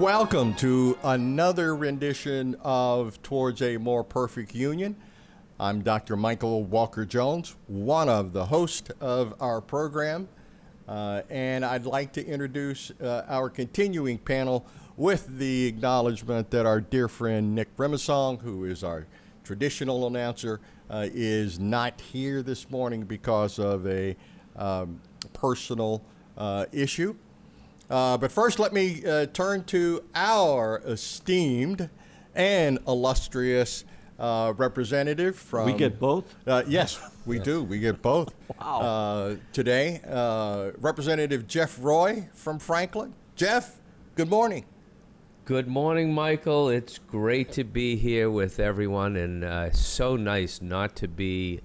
welcome to another rendition of Towards a More Perfect Union. I'm Dr. Michael Walker-Jones, one of the hosts of our program, and I'd like to introduce our continuing panel with the acknowledgement that our dear friend Nick Remisong, who is our traditional announcer, is not here this morning because of a personal issue. But first, let me turn to our esteemed and illustrious representative from... We get both? Yes, we do. We get both. Wow. Today, Representative Jeff Roy from Franklin. Jeff, good morning. Good morning, Michael. It's great to be here with everyone, and so nice not to be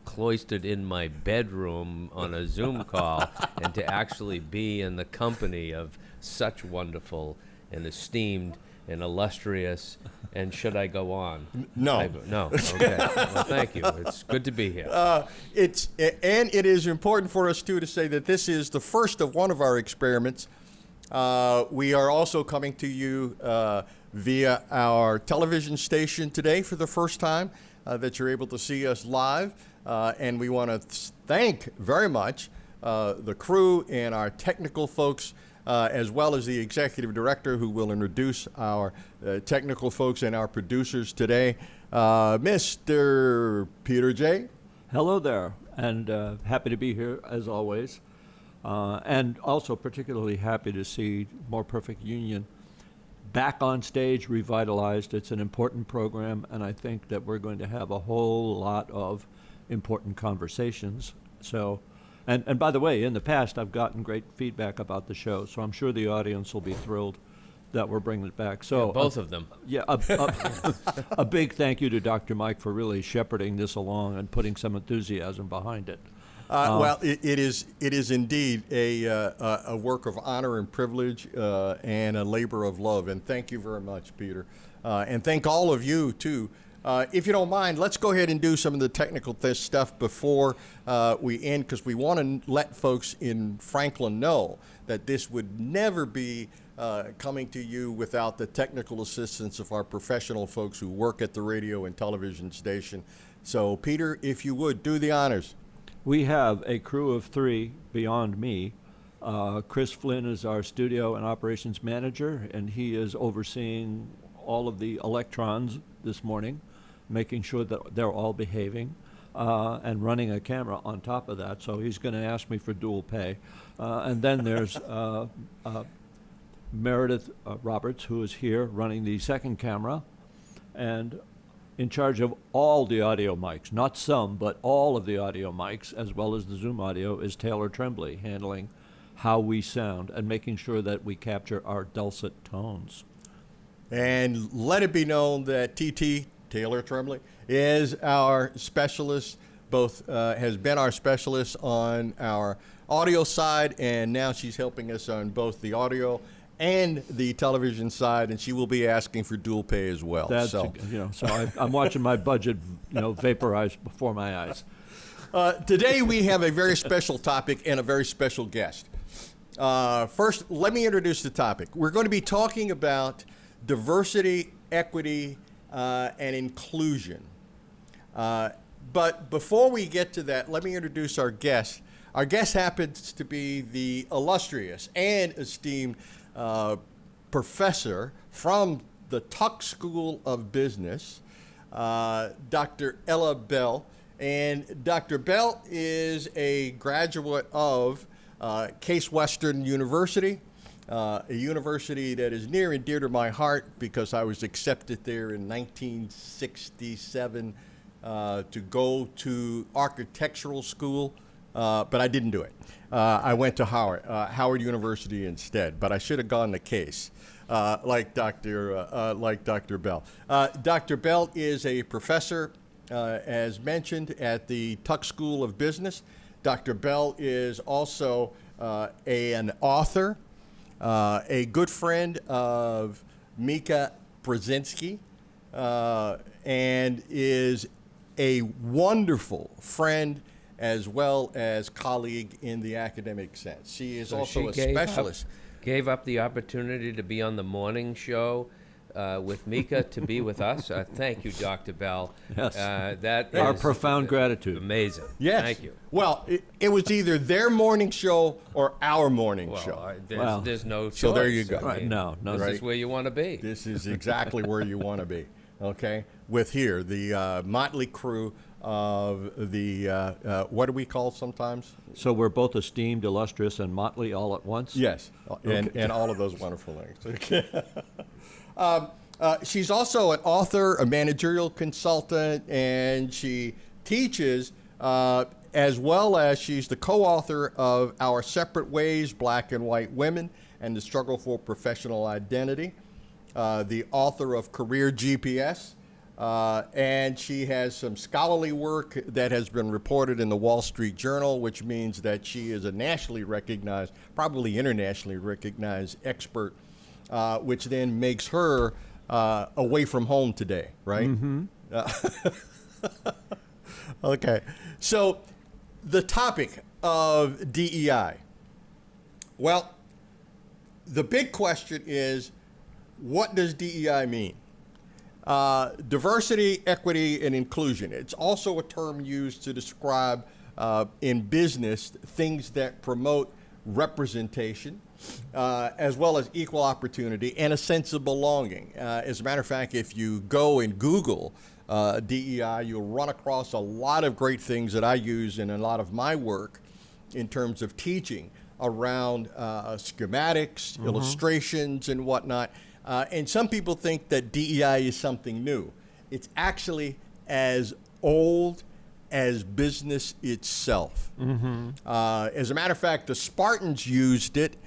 cloistered in my bedroom on a Zoom call and to actually be in the company of such wonderful and esteemed and illustrious, and should I go on? No. No. Okay. Well, thank you. It's good to be here. It is important for us, too, to say that this is the first of one of our experiments. We are also coming to you via our television station today for the first time, that you're able to see us live. And we want to thank very much the crew and our technical folks, as well as the executive director, who will introduce our technical folks and our producers today, Mr. Peter J. Hello there, and happy to be here as always. And also particularly happy to see More Perfect Union back on stage, revitalized. It's an important program, and I think that we're going to have a whole lot of important conversations. So, and by the way, in the past, I've gotten great feedback about the show, so I'm sure the audience will be thrilled that we're bringing it back. So Both of them. Yeah, a big thank you to Dr. Mike for really shepherding this along and putting some enthusiasm behind it. Well, it is indeed a work of honor and privilege and a labor of love. And thank you very much, Peter. And thank all of you, too. If you don't mind, let's go ahead and do some of the technical stuff before we end, because we want to let folks in Franklin know that this would never be coming to you without the technical assistance of our professional folks who work at the radio and television station. So, Peter, if you would, do the honors. We have a crew of 3 beyond me. Chris Flynn is our studio and operations manager, and he is overseeing all of the electrons this morning, making sure that they're all behaving, and running a camera on top of that. So he's going to ask me for dual pay. And then there's Meredith Roberts, who is here running the second camera, and in charge of all the audio mics, not some, but all of the audio mics, as well as the Zoom audio, is Taylor Tremblay, handling how we sound and making sure that we capture our dulcet tones. And let it be known that TT, Taylor Tremblay, is our specialist, has been our specialist on our audio side, and now she's helping us on both the audio and the television side, and she will be asking for dual pay as well. So I'm watching my budget, vaporize before my eyes. Today we have a very special topic and a very special guest. First, let me introduce the topic. We're going to be talking about diversity, equity, and inclusion. But before we get to that, let me introduce our guest. Our guest happens to be the illustrious and esteemed professor from the Tuck School of Business, Dr. Ella Bell. And Dr. Bell is a graduate of Case Western University, a university that is near and dear to my heart because I was accepted there in 1967 to go to architectural school. But I didn't do it. I went to Howard University instead, but I should have gone to Case, like Dr. Bell. Dr. Bell is a professor, as mentioned, at the Tuck School of Business. Dr. Bell is also an author, a good friend of Mika Brzezinski, and is a wonderful friend as well as colleague in the academic sense. She is also a specialist. gave up the opportunity to be on the morning show with Mika to be with us. Thank you, Dr. Bell. Yes. That Our is profound gratitude. amazing. Yes. Thank you. Well, it was either their morning show or our morning Well, show. there's no choice. So there you go. I Right, mean, no, This right. is where you want to be. This is exactly where you want to be. Okay, with here the motley crew of the what do we call sometimes? So we're both esteemed, illustrious, and motley all at once? Yes, and all of those wonderful things. Okay. She's also an author, a managerial consultant, and she teaches as well as she's the co-author of Our Separate Ways, Black and White Women, and the Struggle for Professional Identity, the author of Career GPS, and she has some scholarly work that has been reported in the Wall Street Journal, which means that she is a nationally recognized, probably internationally recognized expert, which then makes her away from home today, right? Mm-hmm. Okay. So the topic of DEI. Well, the big question is, what does DEI mean? Diversity, equity, and inclusion. It's also a term used to describe in business things that promote representation, as well as equal opportunity and a sense of belonging. As a matter of fact, if you go and Google DEI, you'll run across a lot of great things that I use in a lot of my work in terms of teaching around schematics, illustrations, and whatnot. And some people think that DEI is something new. It's actually as old as business itself. As a matter of fact, the Spartans used it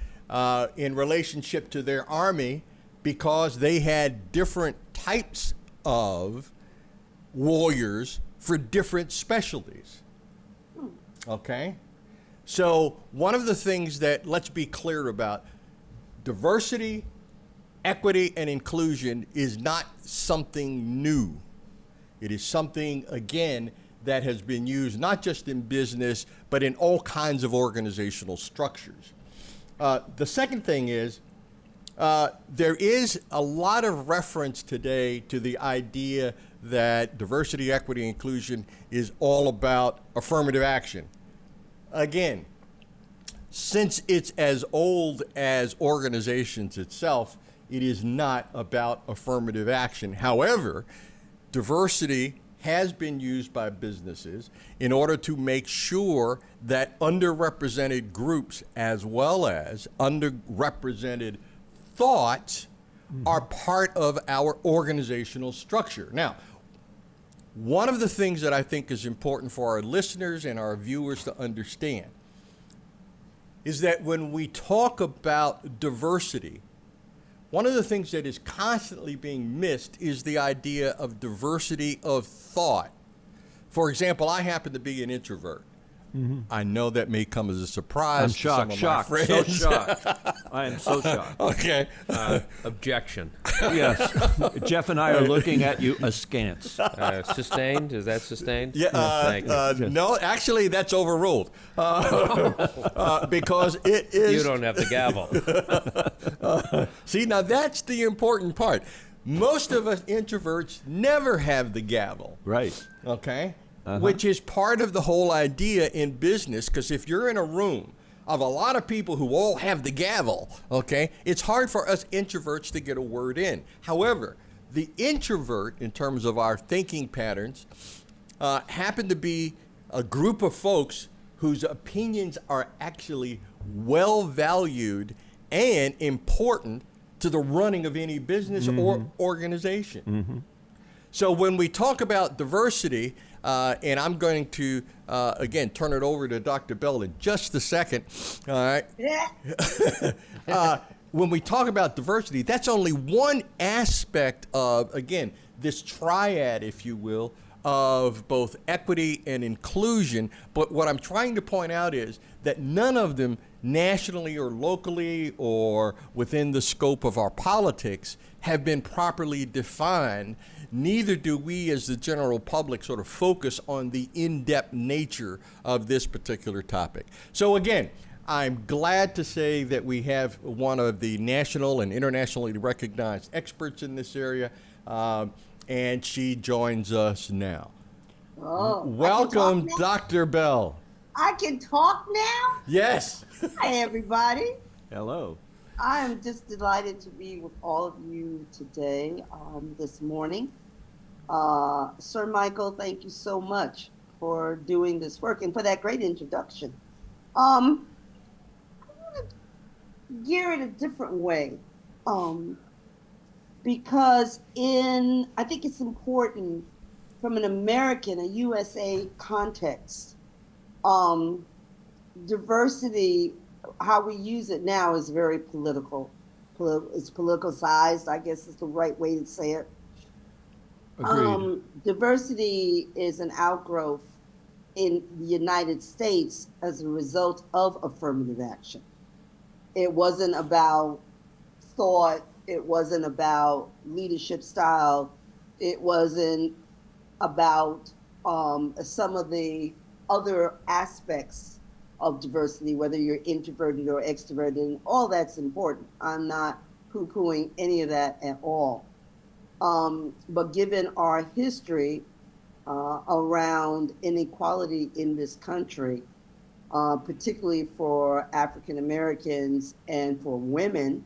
in relationship to their army because they had different types of warriors for different specialties. Okay? So one of the things that, let's be clear about, diversity, equity, and inclusion is not something new. It is something, again, that has been used not just in business, but in all kinds of organizational structures. The second thing is, there is a lot of reference today to the idea that diversity, equity, inclusion is all about affirmative action. Again, since it's as old as organizations itself, it is not about affirmative action. However, diversity has been used by businesses in order to make sure that underrepresented groups as well as underrepresented thoughts are part of our organizational structure. Now, one of the things that I think is important for our listeners and our viewers to understand is that when we talk about diversity, one of the things that is constantly being missed is the idea of diversity of thought. For example, I happen to be an introvert. I know that may come as a surprise I'm to shocked, some of my so friends. shocked. I am so shocked. Okay. Objection. Yes. Jeff and I are looking at you askance. Sustained? Is that sustained? Yeah, Thank you. no, actually, that's overruled because it is. You don't have the gavel. See, now that's the important part. Most of us introverts never have the gavel. Right. Okay? Which is part of the whole idea in business, because if you're in a room of a lot of people who all have the gavel, okay, it's hard for us introverts to get a word in. However, the introvert, in terms of our thinking patterns, happen to be a group of folks whose opinions are actually well valued and important to the running of any business or organization. So when we talk about diversity, and I'm going to, again, turn it over to Dr. Bell in just a second, all right? When we talk about diversity, that's only one aspect of, again, this triad, if you will, of both equity and inclusion. But what I'm trying to point out is that none of them nationally or locally or within the scope of our politics have been properly defined. Neither do we as the general public sort of focus on the in-depth nature of this particular topic. So again, I'm glad to say that we have one of the national and internationally recognized experts in this area, and she joins us now. Oh, Welcome, Dr. Bell. I can talk now? Yes. Hi, everybody. Hello. I am just delighted to be with all of you today, this morning. Sir Michael, thank you so much for doing this work and for that great introduction. I want to gear it a different way, because I think it's important from an American, a USA context. Diversity, how we use it now, is very political. It's politicized, I guess is the right way to say it. Agreed. Diversity is an outgrowth in the United States as a result of affirmative action. It wasn't about thought, it wasn't about leadership style, it wasn't about some of the other aspects of diversity, whether you're introverted or extroverted, and all that's important. I'm not poo-pooing any of that at all. But given our history around inequality in this country, particularly for African Americans and for women,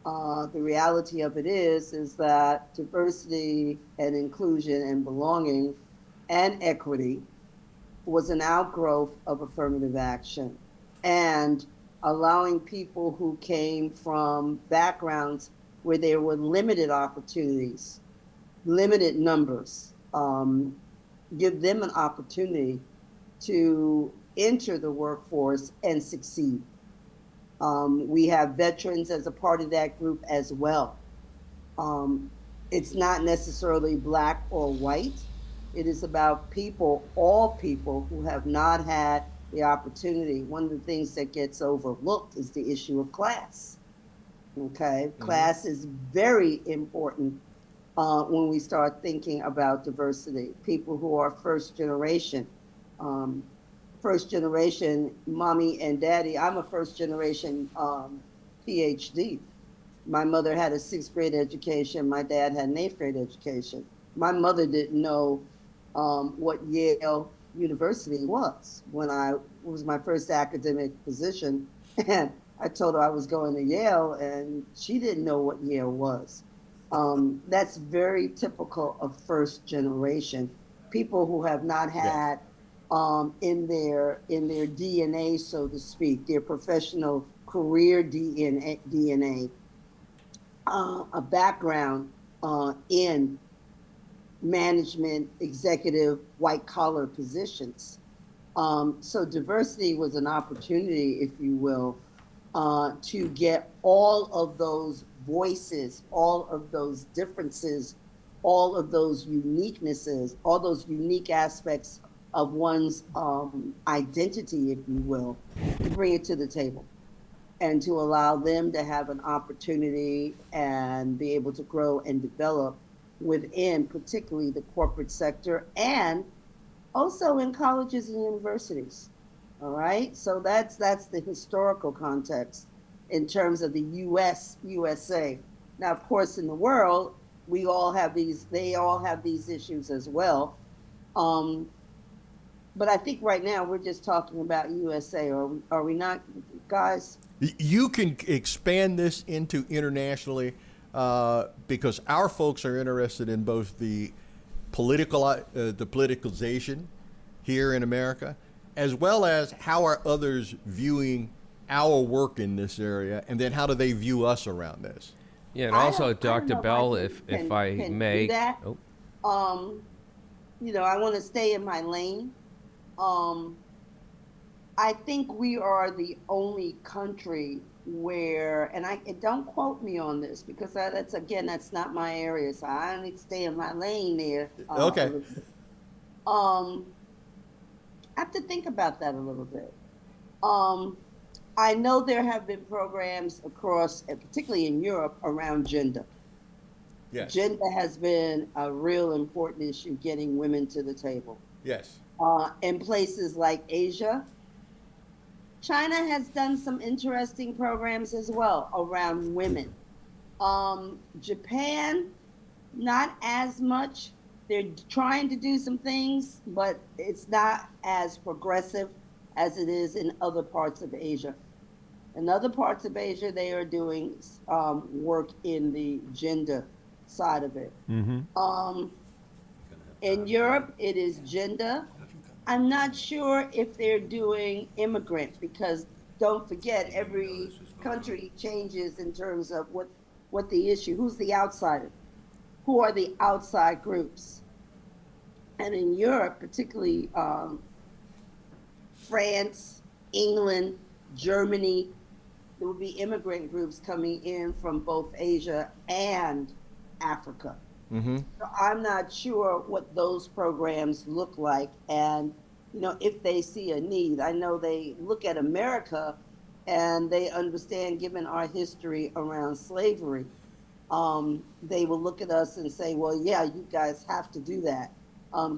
the reality of it is that diversity and inclusion and belonging and equity was an outgrowth of affirmative action, and allowing people who came from backgrounds where there were limited opportunities, limited numbers, give them an opportunity to enter the workforce and succeed. We have veterans as a part of that group as well. It's not necessarily black or white. It is about people, all people who have not had the opportunity. One of the things that gets overlooked is the issue of class. Okay, class is very important when we start thinking about diversity. People who are first generation, mommy and daddy. I'm a first generation PhD. My mother had a 6th grade education. My dad had an 8th grade education. My mother didn't know what Yale University was when it was my first academic position. And I told her I was going to Yale, and she didn't know what Yale was. That's very typical of first generation. People who have not had in their DNA, so to speak, their professional career DNA, a background in management, executive, white collar positions. So diversity was an opportunity, if you will, to get all of those voices, all of those differences, all of those uniquenesses, all those unique aspects of one's identity, if you will, to bring it to the table and to allow them to have an opportunity and be able to grow and develop within particularly the corporate sector and also in colleges and universities. All right, so that's the historical context in terms of the USA. Now, of course, in the world, they all have these issues as well. But I think right now we're just talking about USA, are we not, guys? You can expand this into internationally because our folks are interested in both the politicalization here in America, as well as how are others viewing our work in this area, and then how do they view us around this? Yeah, and also, Dr. Bell, if I may. Oh. I want to stay in my lane. I think we are the only country where, and don't quote me on this because that's not my area, so I need to stay in my lane there. Okay. I have to think about that a little bit. I know there have been programs across, particularly in Europe, around gender. Yes. Gender has been a real important issue, getting women to the table. Yes. In places like Asia, China has done some interesting programs as well around women. Japan, not as much. They're trying to do some things, but it's not as progressive as it is in other parts of Asia. In other parts of Asia, they are doing work in the gender side of it. In Europe, it is gender. I'm not sure if they're doing immigrant because don't forget, every country changes in terms of what the issue, who's the outsider, who are the outside groups. And in Europe, particularly France, England, Germany, there will be immigrant groups coming in from both Asia and Africa. So I'm not sure what those programs look like and, you know, if they see a need. I know they look at America and they understand, given our history around slavery, they will look at us and say, well, yeah, you guys have to do that,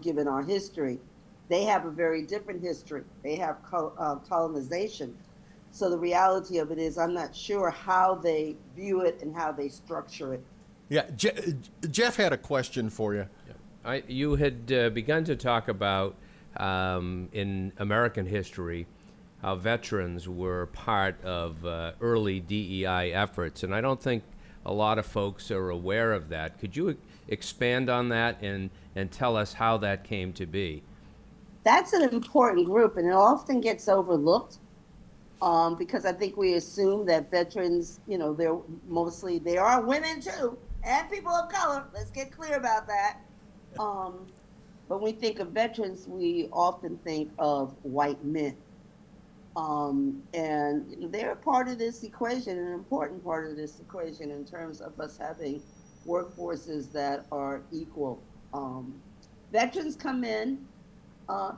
given our history. They have a very different history. They have colonization. So the reality of it is I'm not sure how they view it and how they structure it. Yeah, Jeff had a question for you. You had begun to talk about in American history how veterans were part of early DEI efforts, and I don't think a lot of folks are aware of that. Could you expand on that and tell us how that came to be? That's an important group, and it often gets overlooked because I think we assume that veterans, you know, they are women too, and people of color. Let's get clear about that. When we think of veterans, we often think of white men. And they're a part of this equation, an important part of this equation in terms of us having workforces that are equal. Veterans come in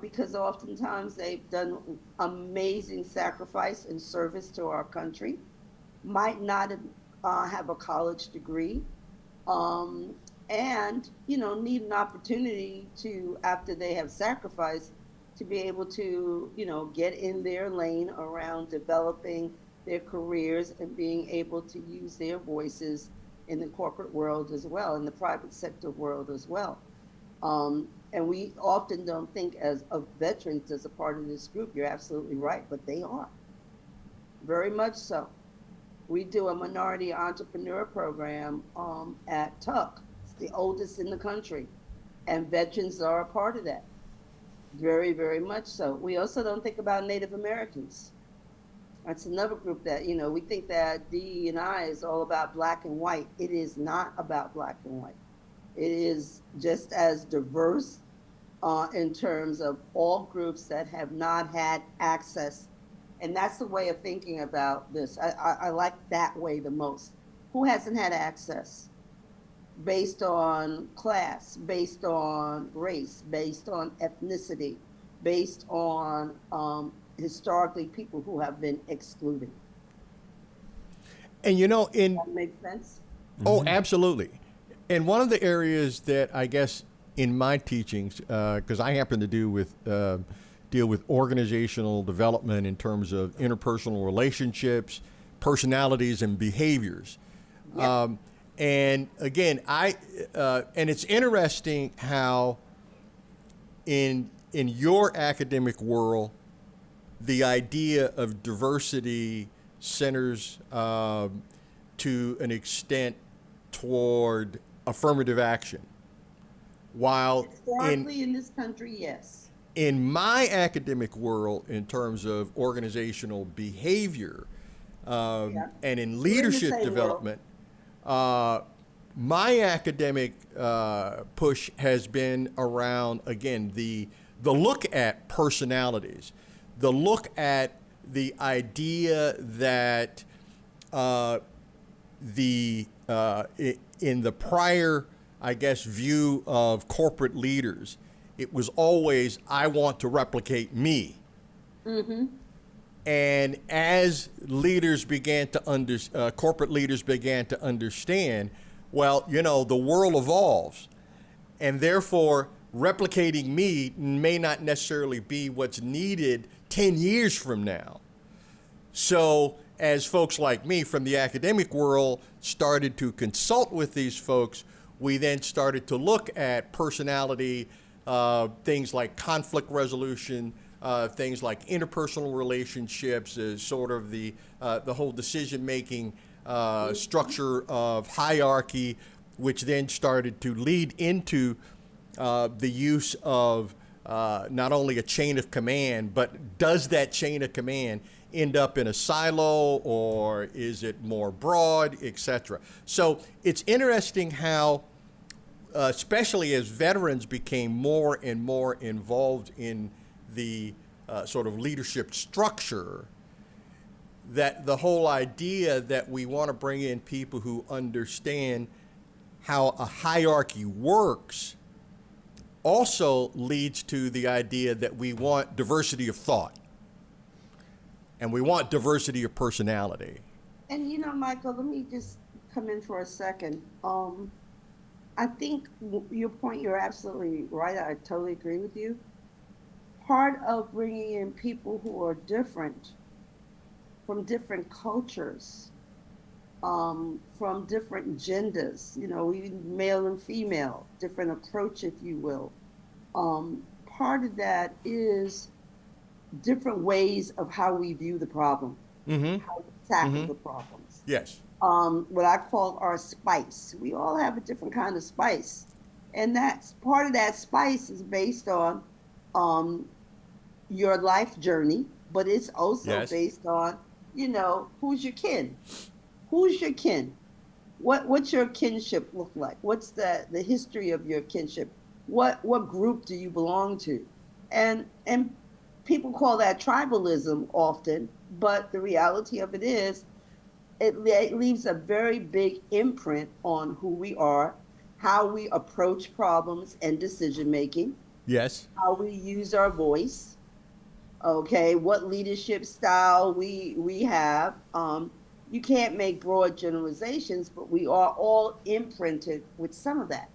because oftentimes they've done amazing sacrifice and service to our country, might not have a college degree, and, you know, need an opportunity to, after they have sacrificed, to be able to, you know, get in their lane around developing their careers and being able to use their voices in the corporate world as well, in the private sector world as well. And we often don't think of veterans as a part of this group. You're absolutely right, but they are. Very much so. We do a minority entrepreneur program at Tuck. It's the oldest in the country, and veterans are a part of that. Very, very much so. We also don't think about Native Americans. That's another group that, you know, we think that DE&I is all about black and white. It is not about black and white. It is just as diverse in terms of all groups that have not had access. And that's the way of thinking about this. I like that way the most. Who hasn't had access? Based on class, based on race, based on ethnicity, based on historically people who have been excluded. And you know, Does that make sense? Oh, absolutely. And one of the areas that I guess in my teachings, because I happen to deal with organizational development in terms of interpersonal relationships, personalities, and behaviors. Yeah. And again, and it's interesting how in your academic world, the idea of diversity centers to an extent toward affirmative action. While historically in this country, yes. In my academic world, in terms of organizational behavior and in leadership development, my academic push has been around, again, the look at personalities, the look at the idea that in the prior, I guess, view of corporate leaders, it was always, I want to replicate me. Mm-hmm. And as leaders began to corporate leaders began to understand, well, you know, the world evolves, and therefore replicating me may not necessarily be what's needed 10 years from now. So as folks like me from the academic world started to consult with these folks, we then started to look at personality, things like conflict resolution, things like interpersonal relationships, sort of the whole decision-making structure of hierarchy, which then started to lead into the use of not only a chain of command, but does that chain of command end up in a silo, or is it more broad, etc. So it's interesting how, especially as veterans became more and more involved in the sort of leadership structure, that the whole idea that we want to bring in people who understand how a hierarchy works also leads to the idea that we want diversity of thought and we want diversity of personality. And Michael, let me just come in for a second. I think your point, you're absolutely right. I totally agree with you. Part of bringing in people who are different, from different cultures, from different genders, even male and female, different approach, if you will. Part of that is different ways of how we view the problem, how we tackle the problems. Yes. What I call our spice. We all have a different kind of spice. And that's part of that spice is based on your life journey, but it's also based on, who's your kin? Who's your kin? What's your kinship look like? What's the history of your kinship? What group do you belong to? And people call that tribalism often, but the reality of it is it leaves a very big imprint on who we are, how we approach problems and decision making. Yes. How we use our voice. Okay, what leadership style we have. You can't make broad generalizations, but we are all imprinted with some of that.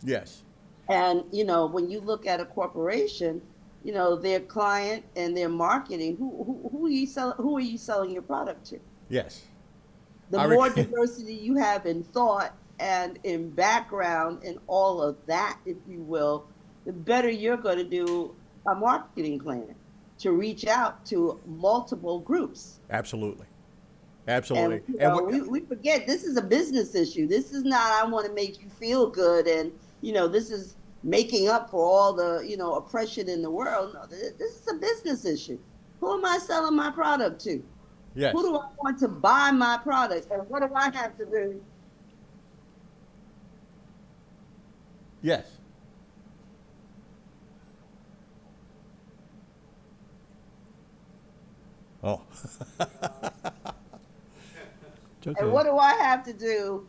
Yes. And when you look at a corporation, their client and their marketing, who are you selling your product to? Yes. The more diversity you have in thought and in background and all of that, if you will, the better you're going to do a marketing plan to reach out to multiple groups. Absolutely. Absolutely. And we forget this is a business issue. This is not, I want to make you feel good and, this is making up for all the, oppression in the world. No, this is a business issue. Who am I selling my product to? Yes. Who do I want to buy my product? And what do I have to do? Yes. Oh. Okay. And what do I have to do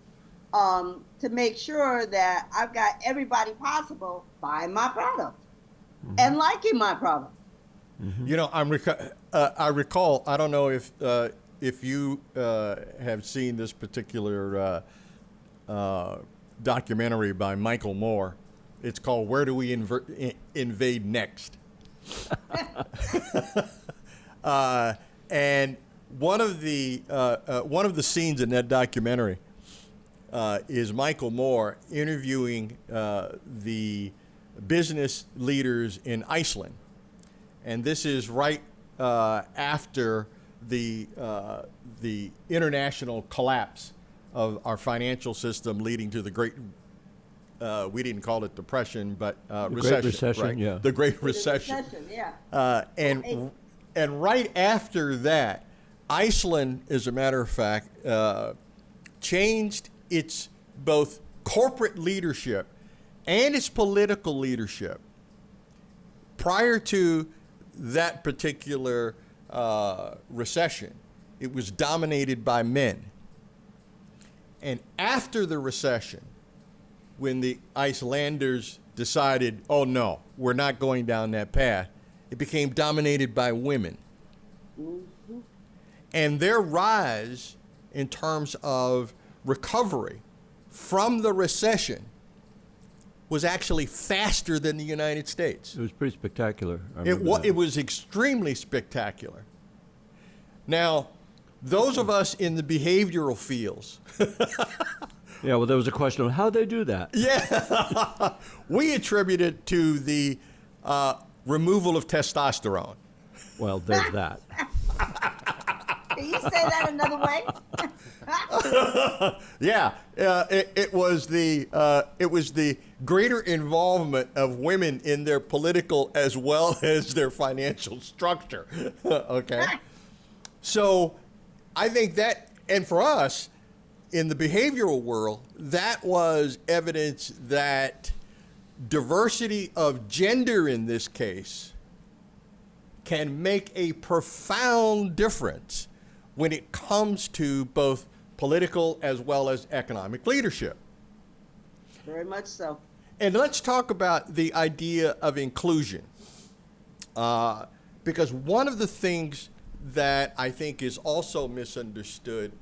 to make sure that I've got everybody possible buying my product and liking my product? I recall. I don't know if you have seen this particular documentary by Michael Moore. It's called "Where Do We Invade Next?" And one of the scenes in that documentary is Michael Moore interviewing the business leaders in Iceland. And this is right after the international collapse of our financial system, leading to the great, we didn't call it depression, but recession. Great Recession, right? yeah. The Great Recession. And right after that, Iceland, as a matter of fact, changed its both corporate leadership and its political leadership. Prior to that particular recession, it was dominated by men. And after the recession, when the Icelanders decided, oh no, we're not going down that path, it became dominated by women. Mm-hmm. And their rise in terms of recovery from the recession was actually faster than the United States. It was pretty spectacular. It was extremely spectacular. Now, those of us in the behavioral fields, Yeah, well, there was a question of how they do that. yeah, we attribute it to the removal of testosterone. Well, there's that. Can you say that another way? Yeah, it was the greater involvement of women in their political as well as their financial structure. Okay, so I think that, and for us in the behavioral world, that was evidence that diversity of gender in this case can make a profound difference when it comes to both political as well as economic leadership. Very much so. And let's talk about the idea of inclusion. Because one of the things that I think is also misunderstood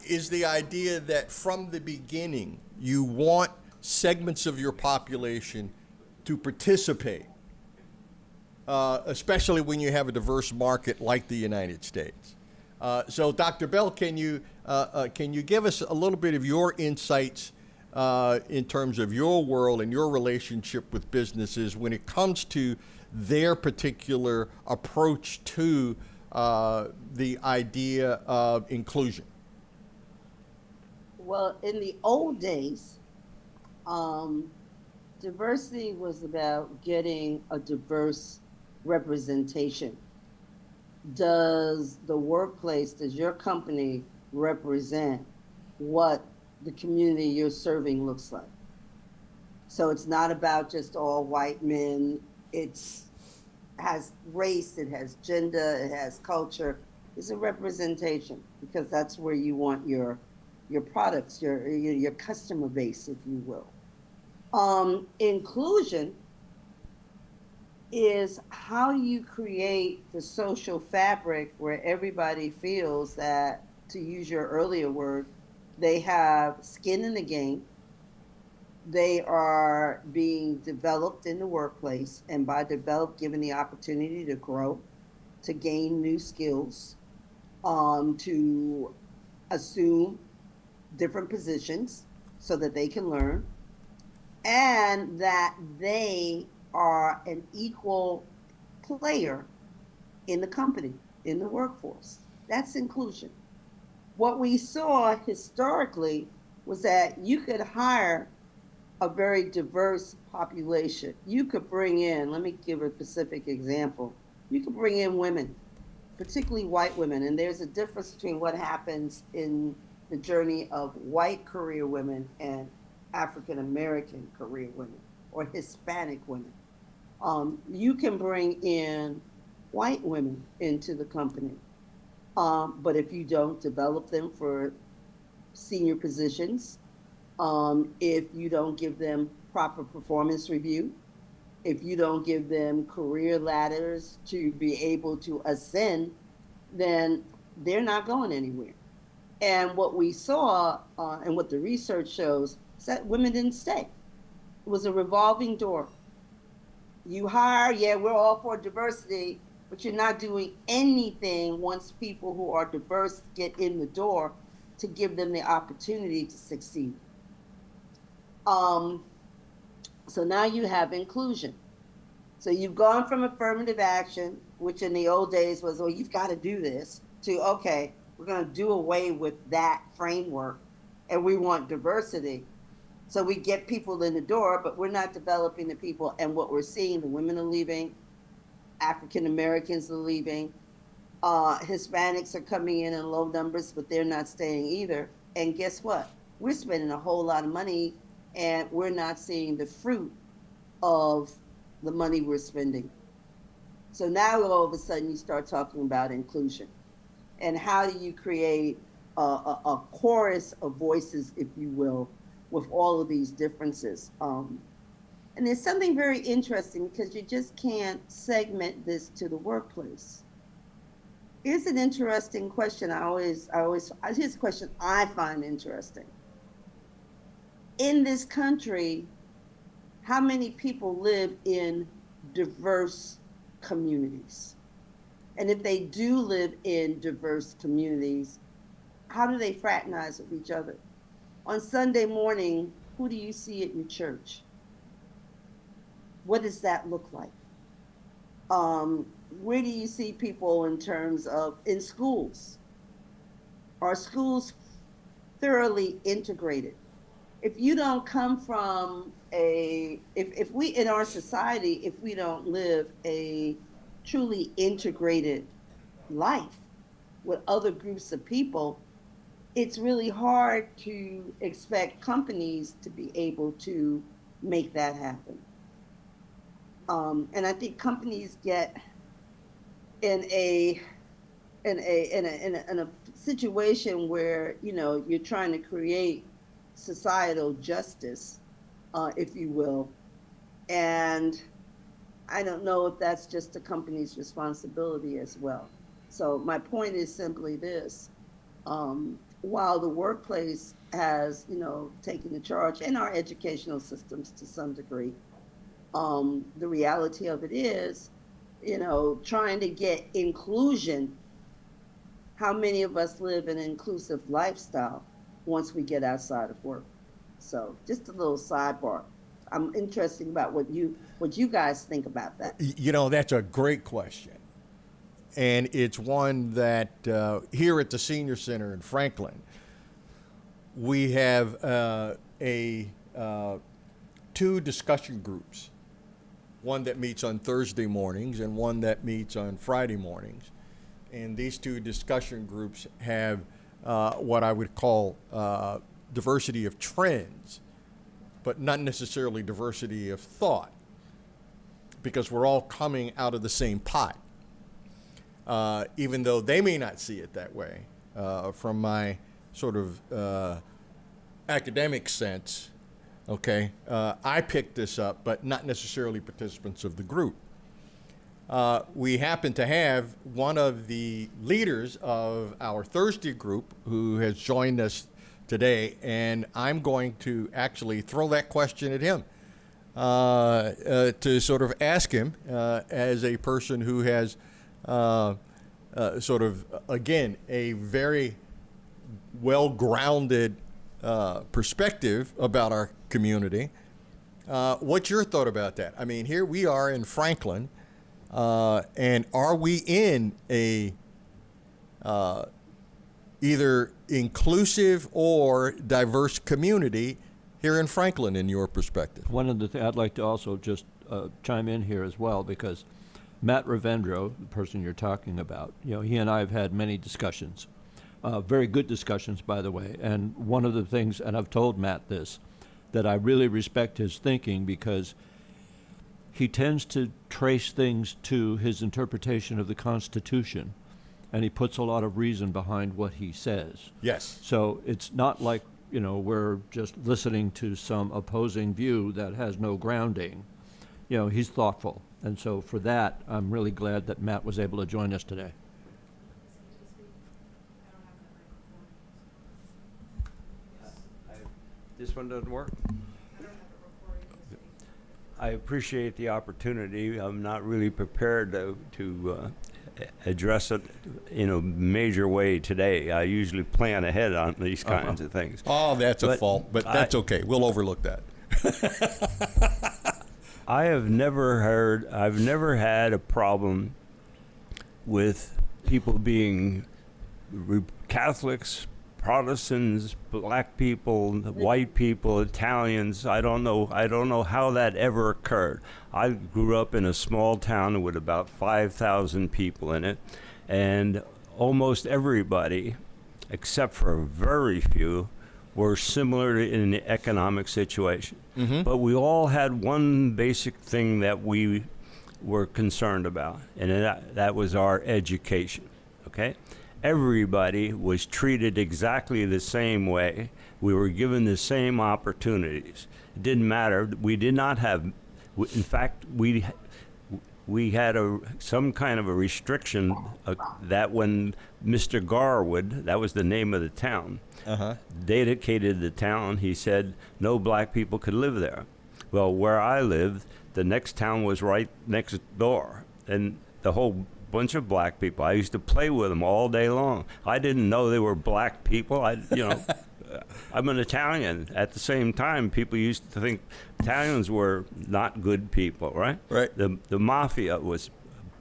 is the idea that from the beginning, you want segments of your population to participate, especially when you have a diverse market like the United States. So, Dr. Bell, can you give us a little bit of your insights in terms of your world and your relationship with businesses when it comes to their particular approach to the idea of inclusion? Well, in the old days, diversity was about getting a diverse representation. Does the workplace, does your company represent what the community you're serving looks like? So it's not about just all white men. It's has race, it has gender, it has culture. It's a representation because that's where you want your products, your customer base, if you will. Inclusion is how you create the social fabric where everybody feels that, to use your earlier word, they have skin in the game. They are being developed in the workplace, and by developed, given the opportunity to grow, to gain new skills, to assume different positions so that they can learn, and that they are an equal player in the company, in the workforce. That's inclusion. What we saw historically was that you could hire a very diverse population. You could bring in, let me give a specific example. You could bring in women, particularly white women, and there's a difference between what happens in the journey of white career women and African American career women or Hispanic women. You can bring in white women into the company, but if you don't develop them for senior positions, if you don't give them proper performance review, if you don't give them career ladders to be able to ascend, then they're not going anywhere. And what we saw and what the research shows is that women didn't stay. It was a revolving door. You hire, yeah, we're all for diversity, but you're not doing anything once people who are diverse get in the door to give them the opportunity to succeed. So now you have inclusion. So you've gone from affirmative action, which in the old days was, oh, you've got to do this, to, okay, we're going to do away with that framework and we want diversity. So we get people in the door, but we're not developing the people. And what we're seeing, the women are leaving, African Americans are leaving, Hispanics are coming in low numbers, but they're not staying either. And guess what? We're spending a whole lot of money and we're not seeing the fruit of the money we're spending. So now all of a sudden you start talking about inclusion. And how do you create a chorus of voices, if you will, with all of these differences? And there's something very interesting because you just can't segment this to the workplace. Here's an interesting question. Here's a question I find interesting. In this country, how many people live in diverse communities? And if they do live in diverse communities, how do they fraternize with each other? On Sunday morning, who do you see at your church? What does that look like? Where do you see people in terms of in schools? Are schools thoroughly integrated? If you don't come from if we in our society, if we don't live a truly integrated life with other groups of people, it's really hard to expect companies to be able to make that happen. And I think companies get in a situation where, you know, you're trying to create societal justice, if you will, and I don't know if that's just the company's responsibility as well. So my point is simply this: while the workplace has, you know, taken the charge, and our educational systems to some degree, the reality of it is, you know, trying to get inclusion. How many of us live an inclusive lifestyle once we get outside of work? So just a little sidebar. I'm interested about what you guys think about that. You know, that's a great question. And it's one that here at the Senior Center in Franklin, we have two discussion groups, one that meets on Thursday mornings and one that meets on Friday mornings. And these two discussion groups have what I would call diversity of trends, but not necessarily diversity of thought, because we're all coming out of the same pot. Even though they may not see it that way, from my sort of academic sense, okay, I picked this up, but not necessarily participants of the group. We happen to have one of the leaders of our Thursday group who has joined us today, and I'm going to actually throw that question at him to sort of ask him as a person who has sort of, again, a very well-grounded perspective about our community. What's your thought about that? I mean, here we are in Franklin, and are we in a either inclusive or diverse community here in Franklin, in your perspective? One of the things I'd like to also just chime in here as well, because Matt Ravendro, the person you're talking about, you know, he and I have had many discussions, very good discussions, by the way. And one of the things, and I've told Matt this, that I really respect his thinking, because he tends to trace things to his interpretation of the Constitution, and he puts a lot of reason behind what he says. Yes. So it's not like, you know, we're just listening to some opposing view that has no grounding. You know, he's thoughtful. And so for that, I'm really glad that Matt was able to join us today. This one doesn't work? I appreciate the opportunity. I'm not really prepared to address it in a major way today. I usually plan ahead on these kinds of things. Oh, that's a But fault, but that's okay. We'll overlook that. I've never had a problem with people being Catholics, Protestants, black people, white people, Italians. I don't know how that ever occurred. I grew up in a small town with about 5,000 people in it, and almost everybody, except for very few, were similar in the economic situation. Mm-hmm. But we all had one basic thing that we were concerned about, and that was our education, okay? Everybody was treated exactly the same way. We were given the same opportunities. It didn't matter. We did not have, in fact, we had some kind of a restriction that when Mr. Garwood, that was the name of the town, dedicated the town, he said no black people could live there. Well, where I lived, the next town was right next door, and the whole bunch of black people. I used to play with them all day long. I didn't know they were black people. I'm an Italian. At the same time, people used to think Italians were not good people, right? Right. The mafia was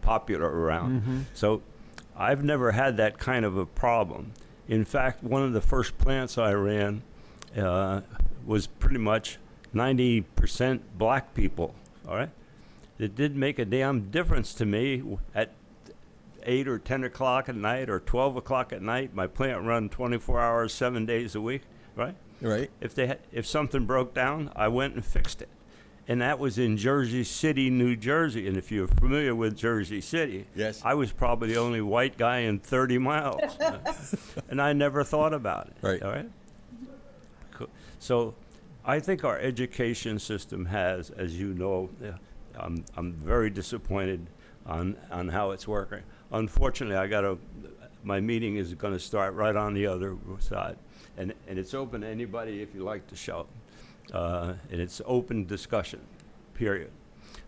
popular around. So I've never had that kind of a problem. In fact, one of the first plants I ran was pretty much 90% black people, all right? It didn't make a damn difference to me at 8 or 10 o'clock at night or 12 o'clock at night. My plant run 24 hours, 7 days a week, right? Right. If something broke down, I went and fixed it. And that was in Jersey City, New Jersey. And if you're familiar with Jersey City, Yes. I was probably the only white guy in 30 miles. And I never thought about it. Right. All right? So I think our education system has, as you know, I'm very disappointed on how it's working. Unfortunately, my meeting is going to start right on the other side. And it's open to anybody if you like to shout. And it's open discussion, period.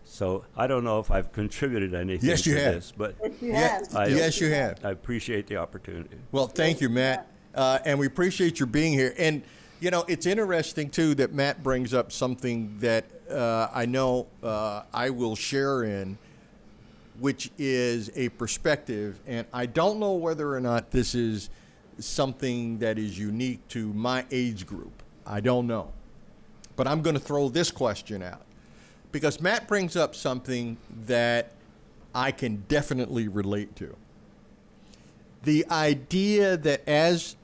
So I don't know if I've contributed anything Yes, you to have. this, but If you Yeah, have. yes, you have. I appreciate the opportunity. Well, thank you, Matt. And we appreciate your being here. And, it's interesting, too, that Matt brings up something that I know I will share in, which is a perspective. And I don't know whether or not this is something that is unique to my age group. I don't know. But I'm going to throw this question out because Matt brings up something that I can definitely relate to. The idea that as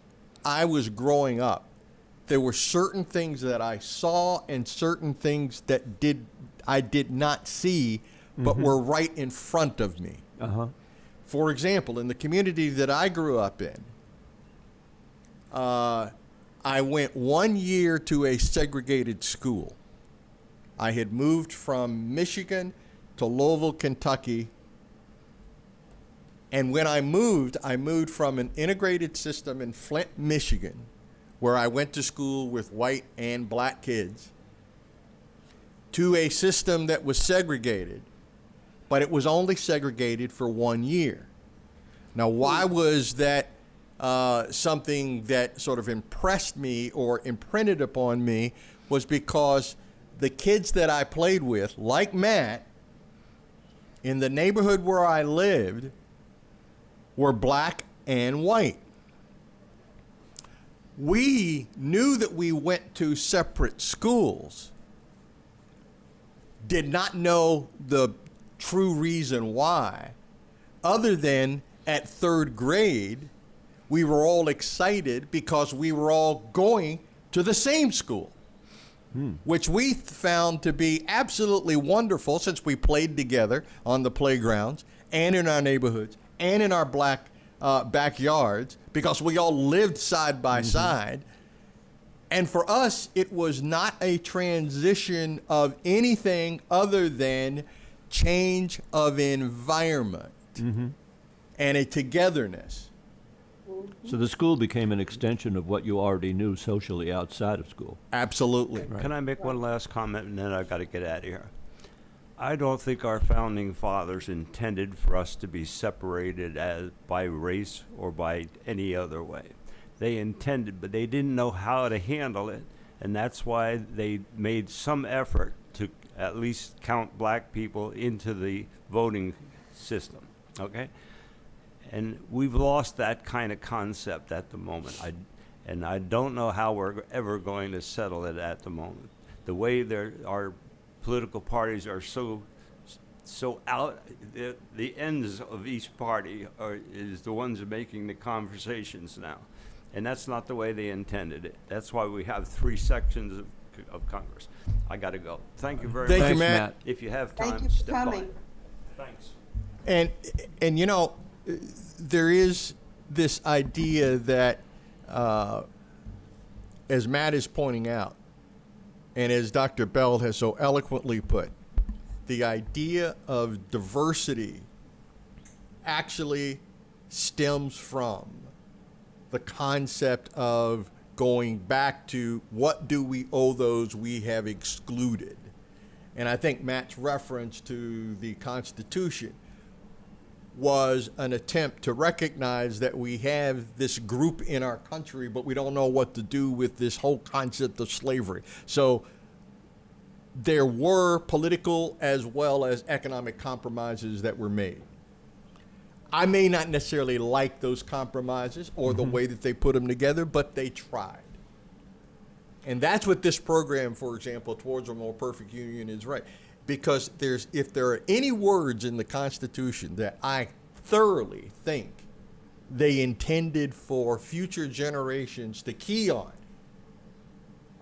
I was growing up, there were certain things that I saw and certain things that I did not see, but were right in front of me. Uh-huh. For example, in the community that I grew up in, I went 1 year to a segregated school. I had moved from Michigan to Louisville, Kentucky. And when I moved from an integrated system in Flint, Michigan, where I went to school with white and black kids, to a system that was segregated, but it was only segregated for 1 year. Now, why was that something that sort of impressed me or imprinted upon me? Was because the kids that I played with, like Matt, in the neighborhood where I lived, were black and white. We knew that we went to separate schools, did not know the true reason why, other than at third grade, we were all excited because we were all going to the same school, which we found to be absolutely wonderful since we played together on the playgrounds and in our neighborhoods and in our black backyards because we all lived side by side. And for us, it was not a transition of anything other than change of environment and a togetherness. So the school became an extension of what you already knew socially outside of school. Absolutely. Can I make one last comment and then I've got to get out of here? I don't think our founding fathers intended for us to be separated by race or by any other way. They intended, but they didn't know how to handle it, and that's why they made some effort to at least count black people into the voting system, okay? And we've lost that kind of concept at the moment. I don't know how we're ever going to settle it at the moment. The way our political parties are so out, the ends of each party is the ones making the conversations now. And that's not the way they intended it. That's why we have 3 sections of Congress. I got to go. Thank you very Thank much. you, Thanks, Matt. If you have time, Thank you for step by. coming. Thanks. And there is this idea that, as Matt is pointing out, and as Dr. Bell has so eloquently put, the idea of diversity actually stems from the concept of going back to what do we owe those we have excluded. And I think Matt's reference to the Constitution, was an attempt to recognize that we have this group in our country, but we don't know what to do with this whole concept of slavery. So there were political as well as economic compromises that were made. I may not necessarily like those compromises or the way that they put them together, but they tried. And that's what this program, for example, Towards a More Perfect Union is right. Because if there are any words in the Constitution that I thoroughly think they intended for future generations to key on,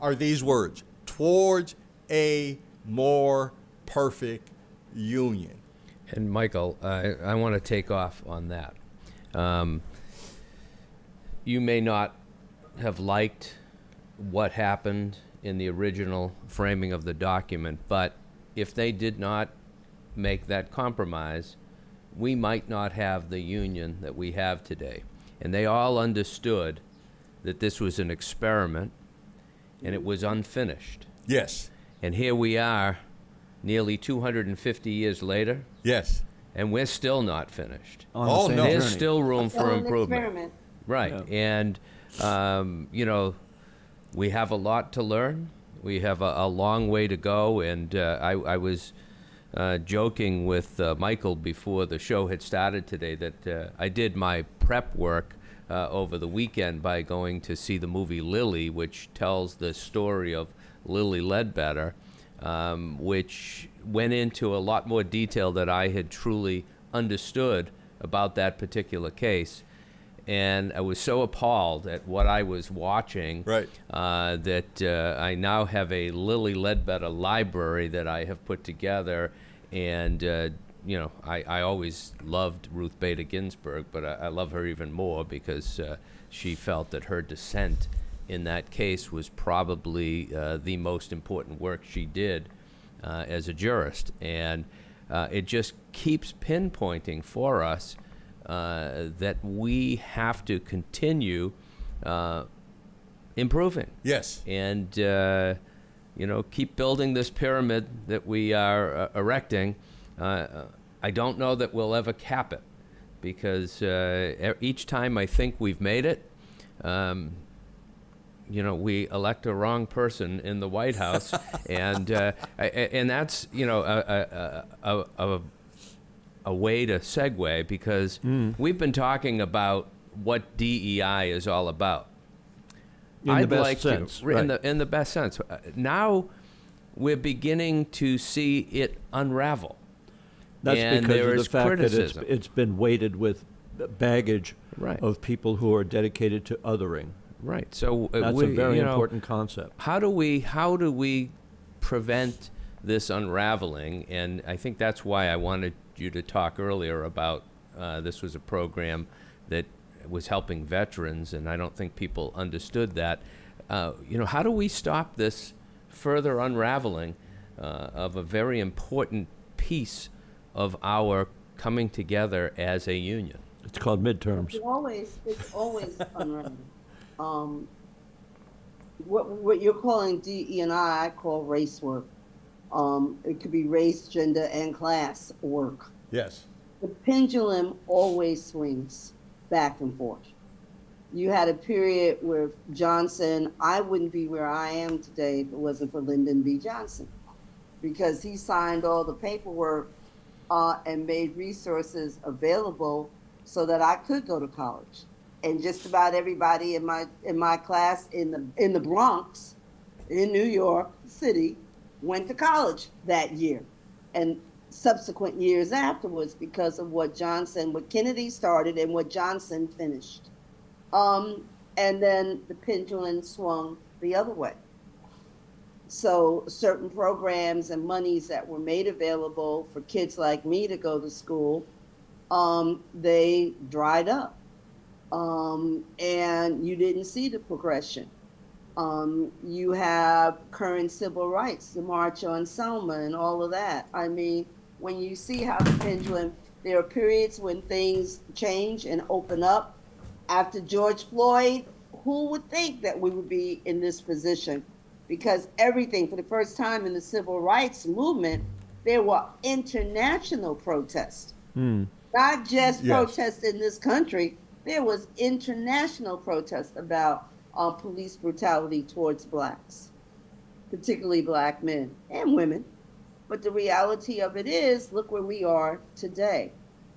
are these words: towards a more perfect union. And Michael, I want to take off on that. You may not have liked what happened in the original framing of the document, but if they did not make that compromise, we might not have the union that we have today. And they all understood that this was an experiment and it was unfinished. Yes. And here we are, nearly 250 years later, Yes. and we're still not finished. On the Oh, same no. There's journey. still room Still for an improvement. experiment. Right. Yeah. And, we have a lot to learn. We have a long way to go. And I was joking with Michael before the show had started today that I did my prep work over the weekend by going to see the movie Lily, which tells the story of Lily Ledbetter, which went into a lot more detail that I had truly understood about that particular case. And I was so appalled at what I was watching Right. that I now have a Lily Ledbetter library that I have put together. And, I always loved Ruth Bader Ginsburg, but I love her even more because she felt that her dissent in that case was probably the most important work she did as a jurist. And it just keeps pinpointing for us that we have to continue improving Yes. and keep building this pyramid that we are erecting. I don't know that we'll ever cap it because each time I think we've made it, we elect a wrong person in the White House, and that's a way to segue because we've been talking about what DEI is all about. In the best sense, in right. the best sense. Now we're beginning to see it unravel. That's and because there of the is fact criticism. that it's been weighted with baggage Right. of people who are dedicated to othering. Right. So That's a very important concept. How do we prevent this unraveling? And I think that's why I wanted you to talk earlier about this was a program that was helping veterans, and I don't think people understood that. How do we stop this further unraveling of a very important piece of our coming together as a union? It's called midterms. It's always unraveling. What you're calling DE&I call race work. It could be race, gender, and class work. Yes. The pendulum always swings back and forth. You had a period where Johnson, I wouldn't be where I am today if it wasn't for Lyndon B. Johnson, because he signed all the paperwork and made resources available so that I could go to college. And just about everybody in my class in the Bronx, in New York City, went to college that year, and subsequent years afterwards because of what Kennedy started and what Johnson finished. And then the pendulum swung the other way. So certain programs and monies that were made available for kids like me to go to school, they dried up. And you didn't see the progression. You have current civil rights, the March on Selma and all of that. I mean, when you see how the pendulum, there are periods when things change and open up. After George Floyd, who would think that we would be in this position? Because everything, for the first time in the civil rights movement, there were international protests. Not just Yes. protests in this country. There was international protest about police brutality towards blacks, particularly black men and women. But the reality of it is, look where we are today.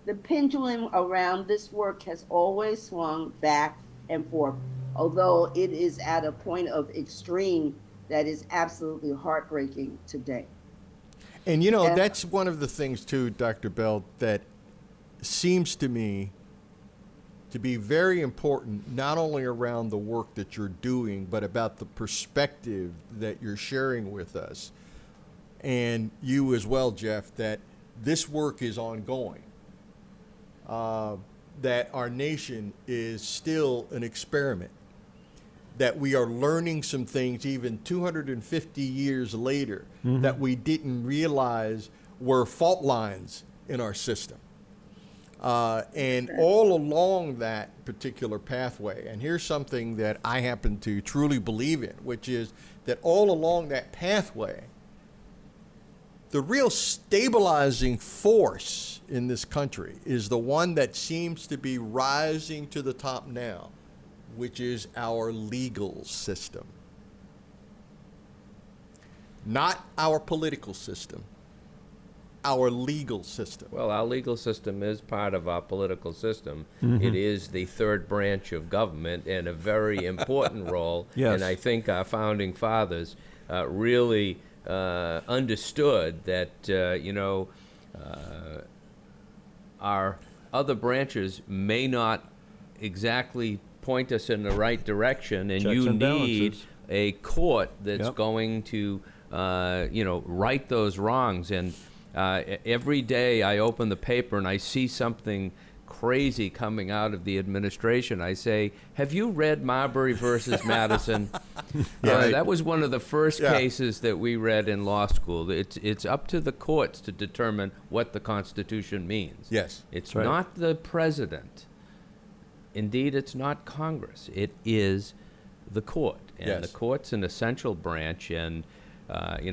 The pendulum around this work has always swung back and forth, although it is at a point of extreme that is absolutely heartbreaking today. And you know, And- that's one of the things too, Dr. Bell, that seems to me to be very important, not only around the work that you're doing, but about the perspective that you're sharing with us. And you as well, Jeff, that this work is ongoing. That our nation is still an experiment. That we are learning some things even 250 years later that we didn't realize were fault lines in our system. And all along that particular pathway, and here's something that I happen to truly believe in, which is that all along that pathway, the real stabilizing force in this country is the one that seems to be rising to the top now, which is our legal system. Not our political system, our legal system. Well, our legal system is part of our political system. It is the third branch of government and a very important role. Yes. And I think our founding fathers really understood that, our other branches may not exactly point us in the right direction, and Checks you and need balances. a court that's Yep. going to, right those wrongs. And every day I open the paper and I see something crazy coming out of the administration. I say, have you read Marbury versus Madison? Yeah. That was one of the first Yeah. cases that we read in law school. It's up to the courts to determine what the Constitution means. Yes. It's right. not the president. Indeed, it's not Congress. It is the court. And Yes. the court's an essential branch. And,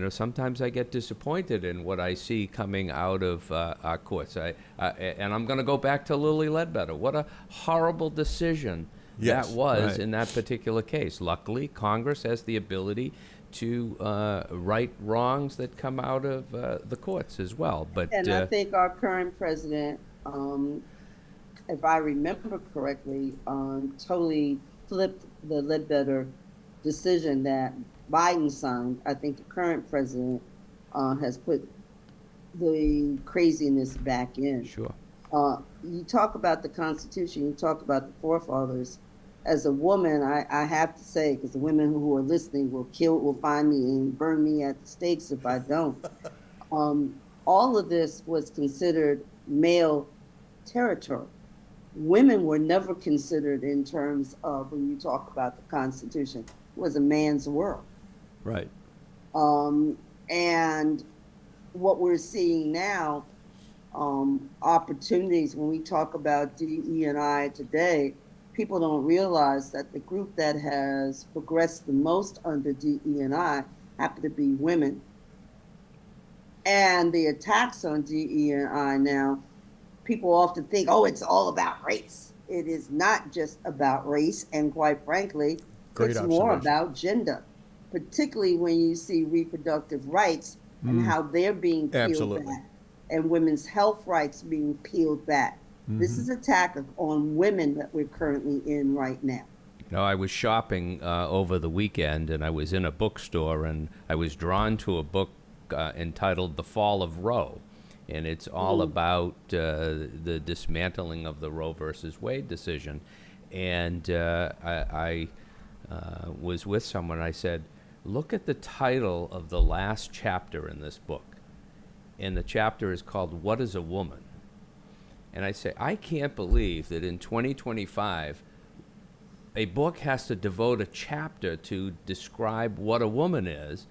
sometimes I get disappointed in what I see coming out of our courts. And I'm going to go back to Lilly Ledbetter. What a horrible decision Yes. that was Right. in that particular case. Luckily, Congress has the ability to right wrongs that come out of the courts as well. But And I think our current president, if I remember correctly, totally flipped the Ledbetter decision that Biden signed. I think the current president has put the craziness back in. sure. You talk about the Constitution, you talk about the forefathers. As a woman, I have to say, because the women who are listening will find me and burn me at the stakes if I don't. All of this was considered male territory. Women were never considered in terms of when you talk about the Constitution. It was a man's world. Right. And what we're seeing now, opportunities when we talk about DE&I today, people don't realize that the group that has progressed the most under DE&I happen to be women. And the attacks on DE&I now, people often think, oh, it's all about race. It is not just about race, and quite frankly, Great it's more observation. about gender, particularly when you see reproductive rights and how they're being peeled Absolutely. back, and women's health rights being peeled back. This is an attack on women that we're currently in right now. I was shopping over the weekend, and I was in a bookstore, and I was drawn to a book entitled "The Fall of Roe," and it's all about the dismantling of the Roe versus Wade decision. And I was with someone. I said, "Look at the title of the last chapter in this book," and the chapter is called "What is a Woman?" And I say, I can't believe that in 2025, a book has to devote a chapter to describe what a woman is.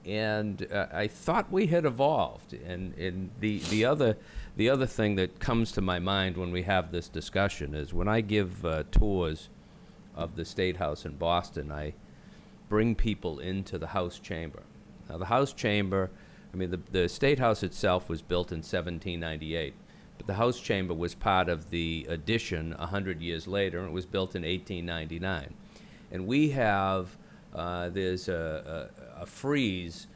And I thought we had evolved. And the other thing that comes to my mind when we have this discussion is when I give tours of the State House in Boston, I bring people into the House chamber. Now, the House chamber, the State House itself was built in 1798. but the House chamber was part of the addition 100 years later, and it was built in 1899. And we have, there's a frieze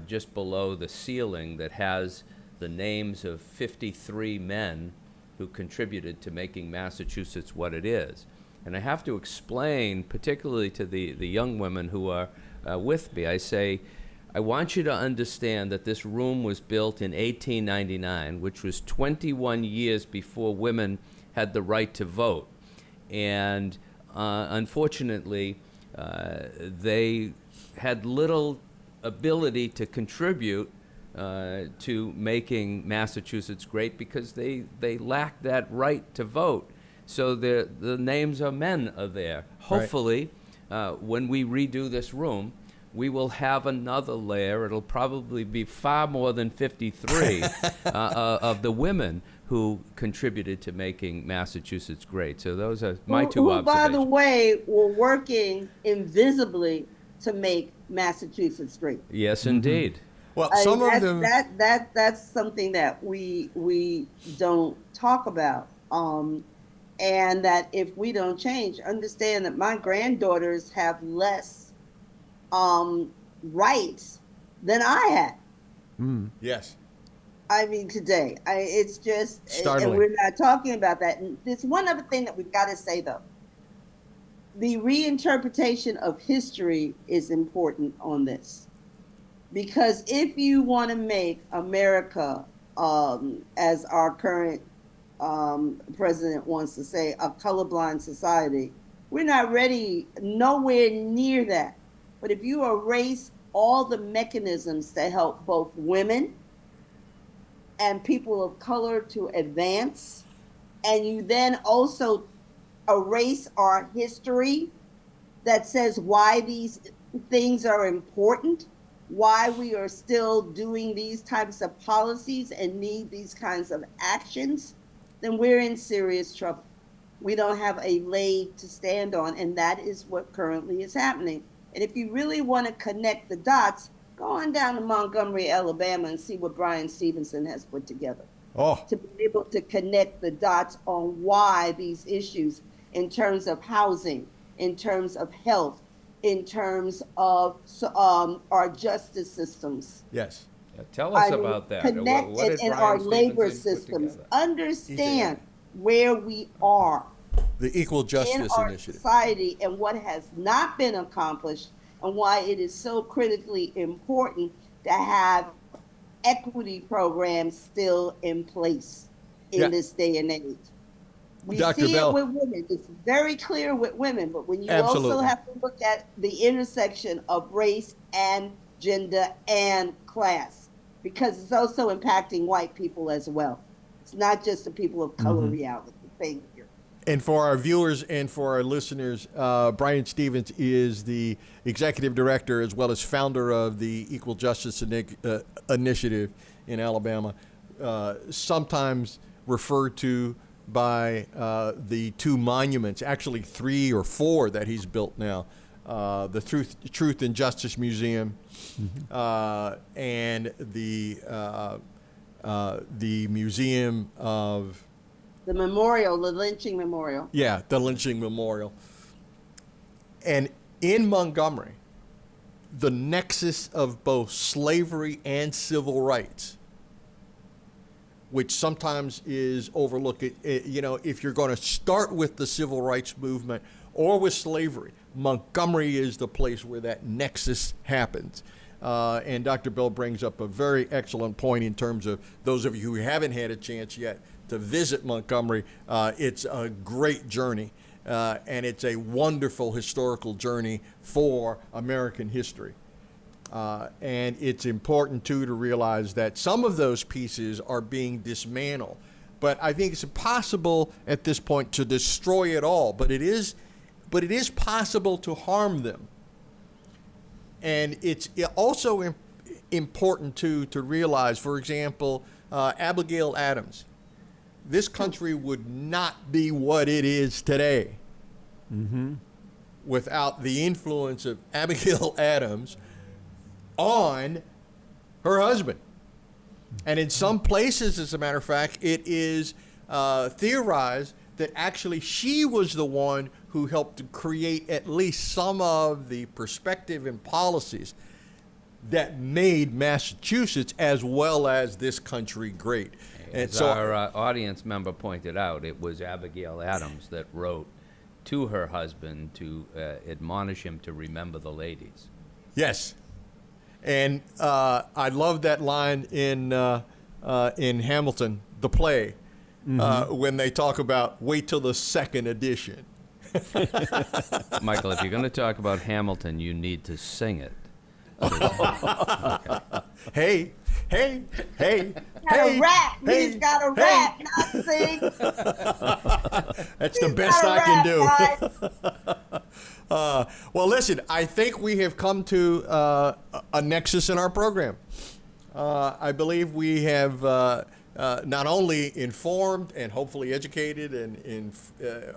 just below the ceiling that has the names of 53 men who contributed to making Massachusetts what it is. And I have to explain, particularly to the young women who are with me, I say, I want you to understand that this room was built in 1899, which was 21 years before women had the right to vote. And unfortunately, they had little ability to contribute to making Massachusetts great because they lacked that right to vote. So the names of men are there. Hopefully, when we redo this room, we will have another layer. It'll probably be far more than 53 of the women who contributed to making Massachusetts great. So those are my two who, observations. by the way, were working invisibly to make Massachusetts great. Yes, indeed. Well, I- some of that's, them. that's something that we don't talk about. And that if we don't change, understand that my granddaughters have less rights than I had. Yes. I mean, today, it's just, Startling. and we're not talking about that. And there's one other thing that we've got to say, though. The reinterpretation of history is important on this. Because if you want to make America, as our current president wants to say, a colorblind society, we're not ready, nowhere near that. But if you erase all the mechanisms that help both women and people of color to advance, and you then also erase our history that says why these things are important, why we are still doing these types of policies and need these kinds of actions, then we're in serious trouble. We don't have a leg to stand on, and that is what currently is happening. And if you really want to connect the dots, go on down to Montgomery, Alabama, and see what Brian Stevenson has put together Oh, to be able to connect the dots on why these issues in terms of housing, in terms of health, in terms of our justice systems. yes. Tell us I mean, about that. Connect What did it in Brian our labor Stevenson put systems. together? Understand where we are The Equal in Justice our Initiative. society and what has not been accomplished, and why it is so critically important to have equity programs still in place in Yeah. this day and age. We Dr. see Bell. it with women. It's very clear with women, but when you Absolutely. also have to look at the intersection of race and gender and class, because it's also impacting white people as well. It's not just the people of color reality. Thank you. And for our viewers and for our listeners, Brian Stevens is the executive director as well as founder of the Equal Justice Initiative in Alabama, sometimes referred to by the two monuments, actually 3 or 4 that he's built now, the Truth and Justice Museum and the Museum of... The memorial, the lynching memorial. Yeah, the lynching memorial. And in Montgomery, the nexus of both slavery and civil rights, which sometimes is overlooked. You know, if you're going to start with the civil rights movement or with slavery, Montgomery is the place where that nexus happens. And Dr. Bell brings up a very excellent point in terms of those of you who haven't had a chance yet to visit Montgomery. It's a great journey, and it's a wonderful historical journey for American history. And it's important, too, to realize that some of those pieces are being dismantled. But I think it's impossible at this point to destroy it all. But it is possible to harm them. And it's also important, too, to realize, for example, Abigail Adams. This country would not be what it is today without the influence of Abigail Adams on her husband. And in some places, as a matter of fact, it is theorized that actually she was the one who helped to create at least some of the perspective and policies that made Massachusetts as well as this country great. And As our audience member pointed out, it was Abigail Adams that wrote to her husband to admonish him to remember the ladies. yes, and I love that line in Hamilton, the play, when they talk about wait till the second edition. Michael, if you're going to talk about Hamilton, you need to sing it. Hey, hey, hey, Got hey, a rap. hey, He's got a hey. rap, not sing. That's the He's best got a I can rap, do. guys. Well, listen, I think we have come to a nexus in our program. I believe we have not only informed and hopefully educated and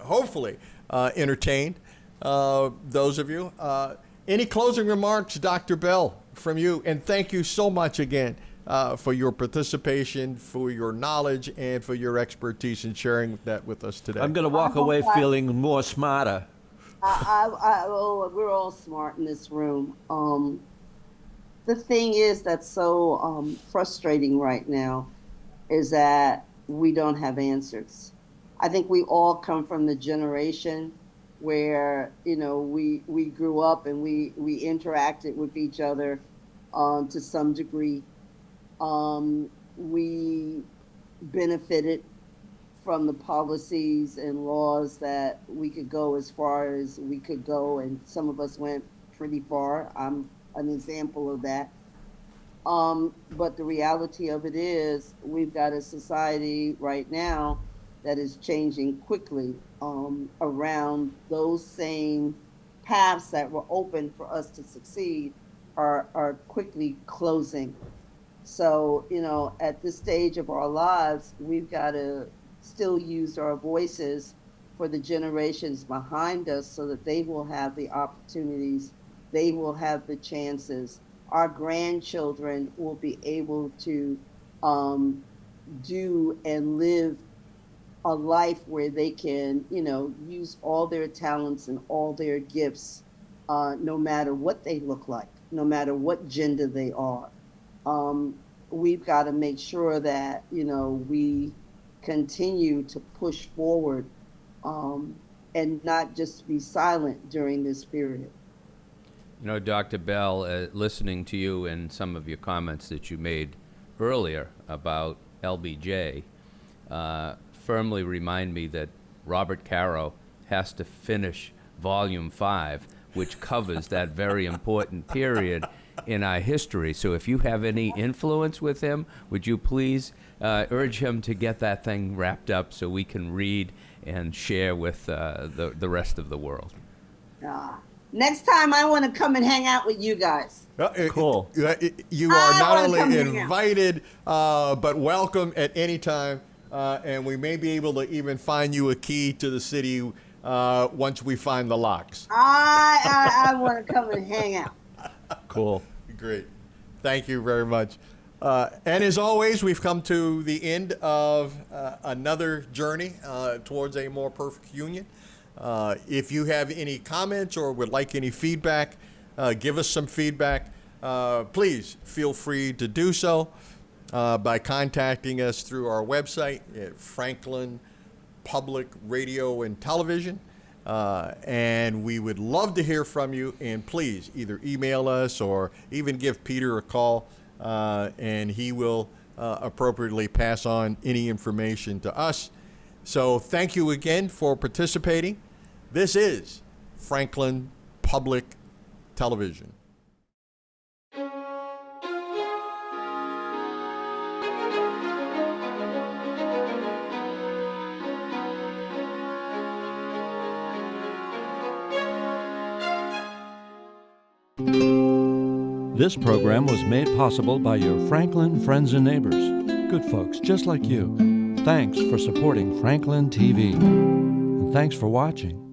hopefully entertained those of you. Any closing remarks, Dr. Bell, from you? And thank you so much again for your participation, for your knowledge, and for your expertise in sharing that with us today. I'm going to walk away feeling more smarter. We're all smart in this room. The thing is that's so frustrating right now is that we don't have answers. I think we all come from the generation where, we grew up and we interacted with each other to some degree. We benefited from the policies and laws that we could go as far as we could go, and some of us went pretty far. I'm an example of that. But the reality of it is we've got a society right now that is changing quickly around those same paths that were open for us to succeed are quickly closing. So, at this stage of our lives, we've got to still use our voices for the generations behind us so that they will have the opportunities, they will have the chances. Our grandchildren will be able to do and live a life where they can, use all their talents and all their gifts, no matter what they look like, no matter what gender they are. We've got to make sure that, we continue to push forward and not just be silent during this period. Dr. Bell, listening to you and some of your comments that you made earlier about LBJ, firmly remind me that Robert Caro has to finish Volume 5, which covers that very important period in our history. So if you have any influence with him, would you please urge him to get that thing wrapped up so we can read and share with the rest of the world? Next time I want to come and hang out with you guys. Cool. You are I not wanna only come hang out. invited, but welcome at any time. And we may be able to even find you a key to the city once we find the locks. I want to come and hang out. Cool. Great. Thank you very much. And as always, we've come to the end of another journey towards a more perfect union. If you have any comments or would like any feedback, give us some feedback. Please feel free to do so by contacting us through our website at Franklin Public Radio and Television. And we would love to hear from you. And please either email us or even give Peter a call, and he will appropriately pass on any information to us. So thank you again for participating. This is Franklin Public Television. This program was made possible by your Franklin friends and neighbors. Good folks just like you. Thanks for supporting Franklin TV. And thanks for watching.